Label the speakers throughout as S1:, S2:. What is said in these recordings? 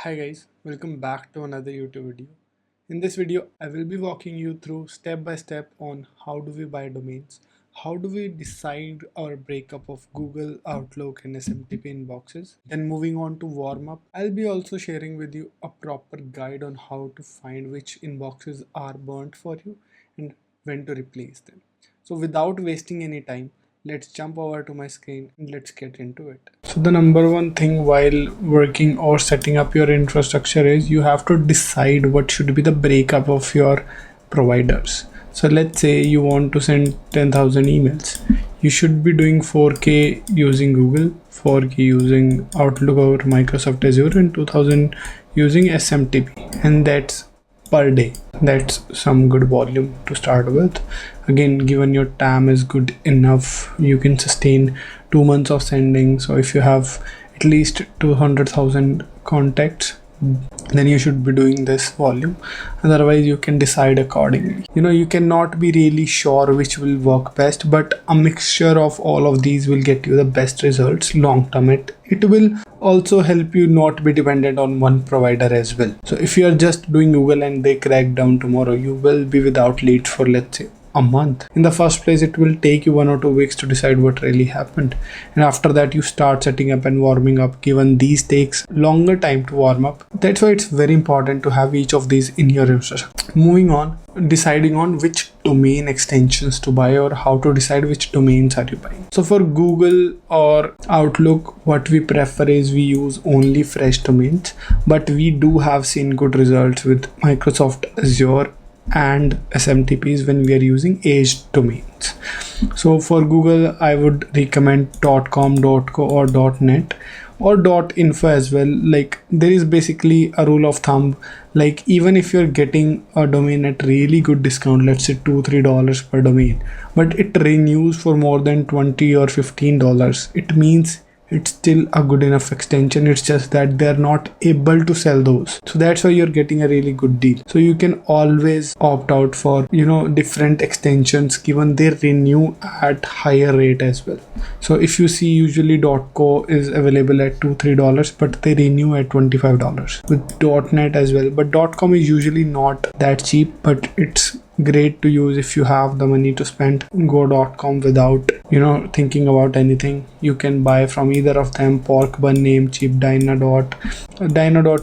S1: Hi guys, welcome back to another YouTube video. In this video, I will be walking you through step by step on how do we buy domains, how do we decide our breakup of Google, Outlook and SMTP inboxes. Then moving on to warm up, I'll be also sharing with you a proper guide on how to find which inboxes are burnt for you and when to replace them. So without wasting any time, let's jump over to my screen and let's get into it. So the number one thing while working or setting up your infrastructure is you have to decide what should be the breakup of your providers. So let's say you want to send 10,000 emails. You should be doing 4K using Google, 4K using Outlook or Microsoft Azure, and 2000 using SMTP. And that's per day. That's some good volume to start with. Again, given your TAM is good enough, you can sustain 2 months of sending. So if you have at least 200,000 contacts, then you should be doing this volume. Otherwise you can decide accordingly. You cannot be really sure which will work best, but a mixture of all of these will get you the best results long term. It will also help you not be dependent on one provider as well. So if you are just doing Google and they crack down tomorrow, you will be without leads for, let's say, a month. In the first place, it will take you 1 or 2 weeks to decide what really happened, and after that you start setting up and warming up. Given these takes longer time to warm up, that's why it's very important to have each of these in your infrastructure. Moving on, deciding on which domain extensions to buy or how to decide which domains are you buying. So for Google or Outlook, what we prefer is we use only fresh domains, but we do have seen good results with Microsoft Azure and SMTPs when we are using aged domains. So for Google, I would recommend .com, .co or .net or .info as well. Like, there is basically a rule of thumb, like even if you're getting a domain at really good discount, let's say $2-3 per domain, but it renews for more than $20 or $15, it means it's still a good enough extension. It's just that they're not able to sell those. So that's why you're getting a really good deal. So you can always opt out for, different extensions given they renew at higher rate as well. So if you see, usually .co is available at $2-3, but they renew at $25 with .net as well. But .com is usually not that cheap, but it's great to use if you have the money to spend. Go.com without thinking about anything. You can buy from either of them, Pork Bun, Namecheap, Dynadot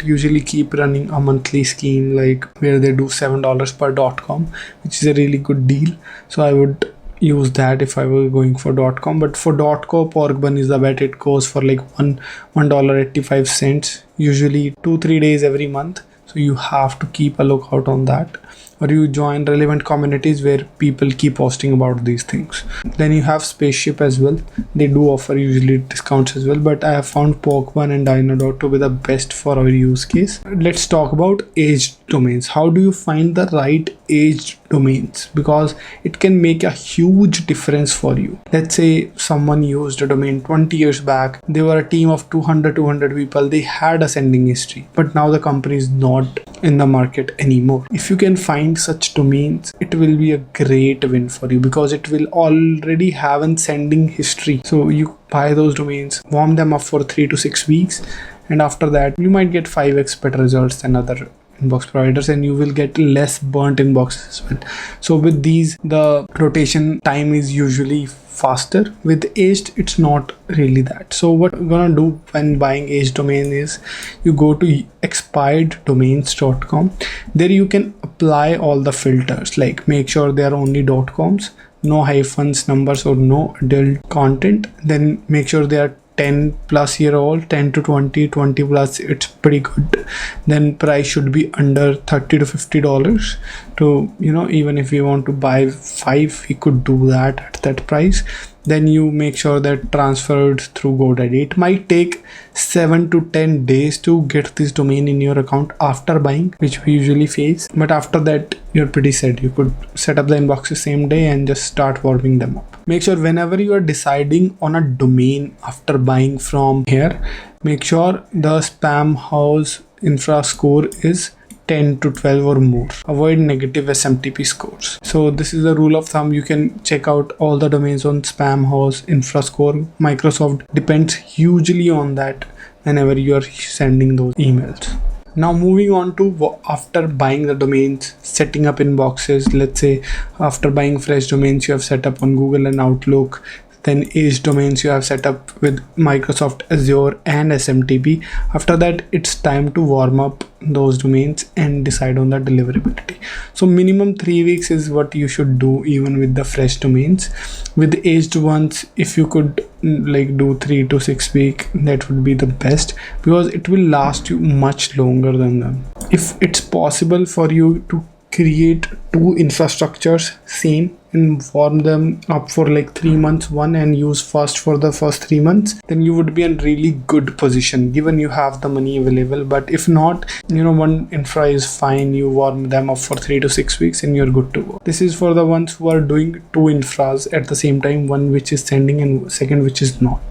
S1: usually keep running a monthly scheme, like where they do $7 per .com, which is a really good deal. So I would use that if I were going for .com. But for .co, Pork Bun is the bet. It goes for like $1.85, usually 2-3 days every month. So you have to keep a lookout on that, or you join relevant communities where people keep posting about these things. Then you have Spaceship as well. They do offer usually discounts as well, but I have found Pokemon and Dynadot to be the best for our use case. Let's talk about aged domains. How do you find the right aged domains? Because it can make a huge difference for you. Let's say someone used a domain 20 years back. They were a team of 200 people. They had a sending history, but now the company is not in the market anymore. If you can find such domains, it will be a great win for you because it will already have a sending history. So you buy those domains, warm them up for 3 to 6 weeks, and after that you might get 5x better results than other inbox providers, and you will get less burnt inboxes as well. So with these, the rotation time is usually faster. With aged, it's not really that. So what we're gonna do when buying aged domain is you go to expireddomains.com. There you can apply all the filters, like make sure they are only .coms, no hyphens, numbers, or no adult content. Then make sure they are 10 plus year old, 10 to 20 plus, it's pretty good. Then price should be under $30 to $50 to, even if you want to buy 5, you could do that at that price. Then you make sure that transferred through GoDaddy. It might take 7 to 10 days to get this domain in your account after buying, which we usually face. But after that, you're pretty set. You could set up the inboxes same day and just start warming them up. Make sure whenever you are deciding on a domain after buying from here, make sure the spam house infra score is 10 to 12 or more. Avoid negative SMTP scores. So this is a rule of thumb. You can check out all the domains on spam house, infra score. Microsoft depends hugely on that whenever you are sending those emails. Now moving on to after buying the domains, setting up inboxes. Let's say after buying fresh domains you have set up on Google and Outlook, then age domains you have set up with Microsoft Azure and SMTP. After that, it's time to warm up those domains and decide on the deliverability. So minimum 3 weeks is what you should do even with the fresh domains. With the aged ones, if you could like do 3 to 6 weeks, that would be the best, because it will last you much longer than them. If it's possible for you to create 2 infrastructures same and warm them up for like 3 months one and use first for the first 3 months, then you would be in really good position given you have the money available. But if not, one infra is fine, you warm them up for 3 to 6 weeks and you're good to go. This is for the ones who are doing 2 infras at the same time, one which is sending and second which is not.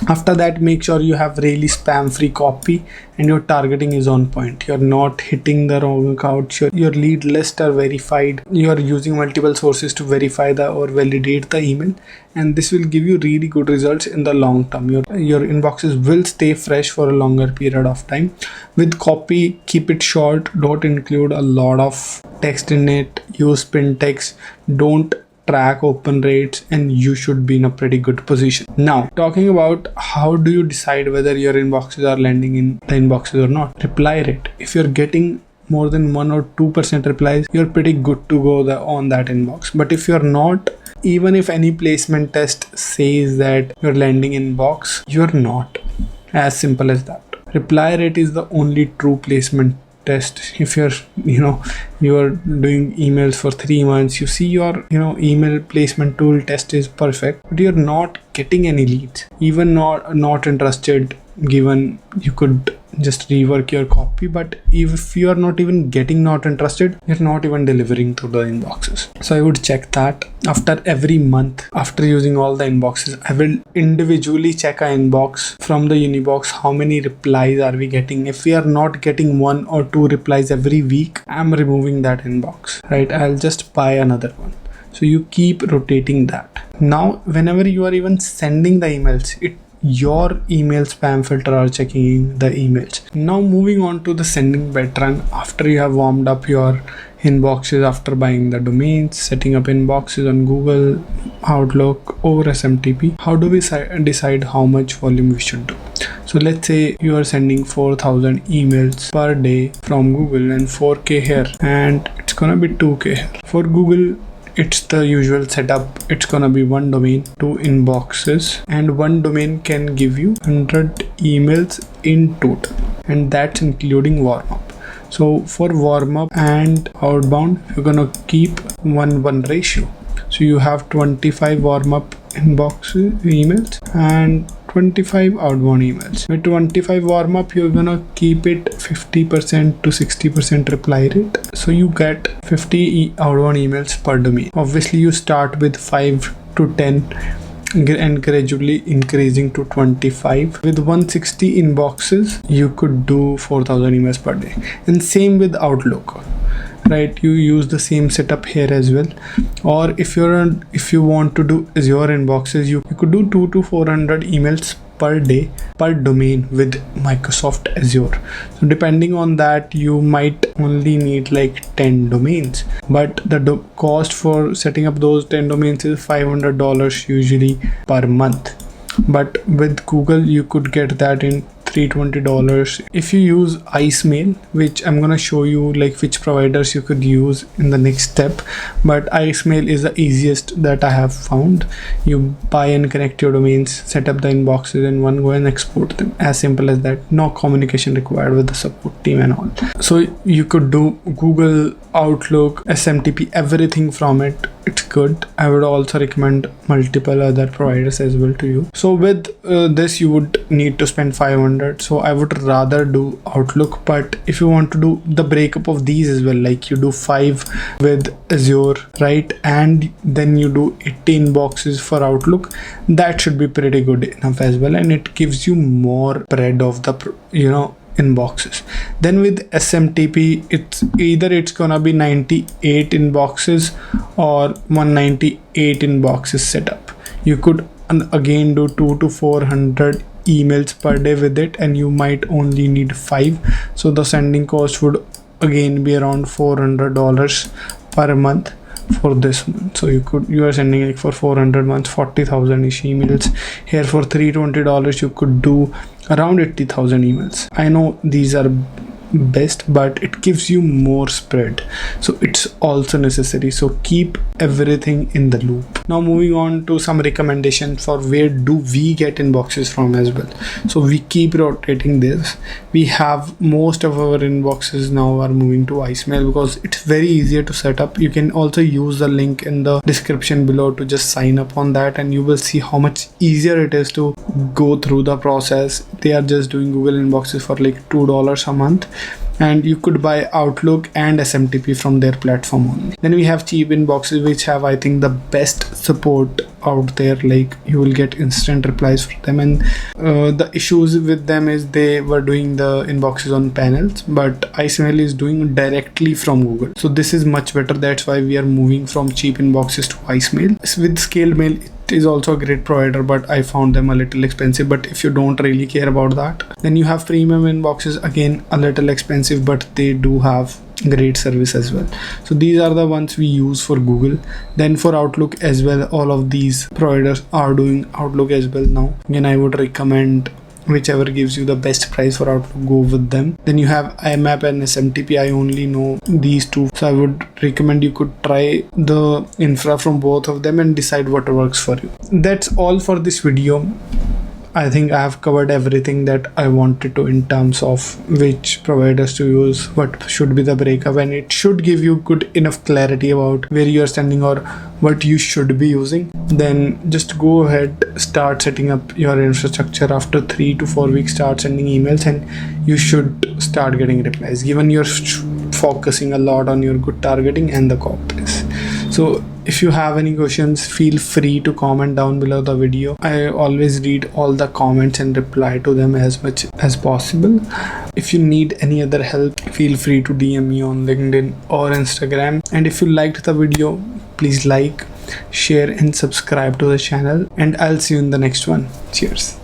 S1: After that, make sure you have really spam free copy and your targeting is on point. You're not hitting the wrong accounts, your lead list are verified, you are using multiple sources to verify or validate the email, and this will give you really good results in the long term. Your inboxes will stay fresh for a longer period of time. With copy, keep it short, don't include a lot of text in it, use pin text, don't track open rates, and you should be in a pretty good position. Now talking about how do you decide whether your inboxes are landing in the inboxes or not. Reply rate. If you're getting more than 1 or 2% replies, you're pretty good to go on that inbox. But if you're not, even if any placement test says that you're landing in box, you're not. As simple as that. Reply rate is the only true placement test. If you're doing emails for 3 months, you see your email placement tool test is perfect, but you're not getting any leads, even not interested, given you could just rework your copy. But if you are not even getting not interested, you're not even delivering to the inboxes. So I would check that. After every month, after using all the inboxes, I will individually check our inbox from the Unibox. How many replies are we getting? If we are not getting 1 or 2 replies every week, I'm removing that inbox, right? I'll just buy another one. So you keep rotating that. Now whenever you are even sending the emails, your email spam filter are checking the emails. Now moving on to the sending pattern. After you have warmed up your inboxes, after buying the domains, setting up inboxes on Google, Outlook or SMTP, how do we decide how much volume we should do? So let's say you are sending 4,000 emails per day from Google and 4K here, and it's gonna be 2K here. For Google, it's the usual setup. It's gonna be 1 domain, 2 inboxes, and 1 domain can give you 100 emails in total, and that's including warm up. So for warm up and outbound, you're gonna keep 1:1 ratio. So you have 25 warm up inboxes emails and 25 outbound emails. With 25 warm up, you're gonna keep it 50% to 60% reply rate. So you get 50 outbound emails per domain. Obviously you start with 5 to 10 and gradually increasing to 25. With 160 inboxes, you could do 4,000 emails per day. And same with Outlook, right? You use the same setup here as well. Or if you want to do Azure inboxes, you could do 200 to 400 emails per day per domain with Microsoft Azure. So depending on that, you might only need like 10 domains, but the cost for setting up those 10 domains is $500 usually per month. But with Google, you could get that in $320 if you use Icemail, which I'm gonna show you like which providers you could use in the next step. But Icemail is the easiest that I have found. You buy and connect your domains, set up the inboxes in one go and export them. As simple as that. No communication required with the support team and all. So you could do Google, Outlook, SMTP, everything from it. It's good. I would also recommend multiple other providers as well to you. So with this, you would need to spend 500. So I would rather do Outlook. But if you want to do the breakup of these as well, like you do 5 with Azure, right, and then you do 80 inboxes for Outlook, that should be pretty good enough as well, and it gives you more spread of the inboxes. Then with SMTP, it's gonna be 98 inboxes or 198 inboxes setup. You could again do 200 to 400 emails per day with it, and you might only need 5. So the sending cost would again be around $400 per month for this month. So you are sending like for 400 months 40,000 ish emails. Here for $320 you could do around 80,000 emails. I know these are best, but it gives you more spread, so it's also necessary. So keep everything in the loop. Now moving on to some recommendations for where do we get inboxes from as well. So we keep rotating this. We have most of our inboxes now are moving to Icemail because it's very easier to set up. You can also use the link in the description below to just sign up on that, and you will see how much easier it is to go through the process. They are just doing Google inboxes for like $2 a month, and you could buy Outlook and SMTP from their platform only. Then we have cheap inboxes, which have I think the best support out there. Like you will get instant replies from them, and the issues with them is they were doing the inboxes on panels, but Icemail is doing directly from Google. So this is much better. That's why we are moving from cheap inboxes to Icemail. With Scaled Mail, it is also a great provider, but I found them a little expensive. But if you don't really care about that, then you have premium inboxes, again a little expensive, but they do have great service as well. So these are the ones we use for Google. Then for Outlook as well, all of these providers are doing Outlook as well now. Again, I would recommend whichever gives you the best price for Outlook, go with them. Then you have IMAP and SMTP. I only know these two, so I would recommend you could try the infra from both of them and decide what works for you. That's all for this video. I think I have covered everything that I wanted to in terms of which providers to use, what should be the breakup, and it should give you good enough clarity about where you are sending or what you should be using. Then just go ahead, start setting up your infrastructure. After 3 to 4 weeks, start sending emails and you should start getting replies, given you're focusing a lot on your good targeting and the copies. So if you have any questions, feel free to comment down below the video. I always read all the comments and reply to them as much as possible. If you need any other help, feel free to DM me on LinkedIn or Instagram. And if you liked the video, please like, share and subscribe to the channel, and I'll see you in the next one. Cheers.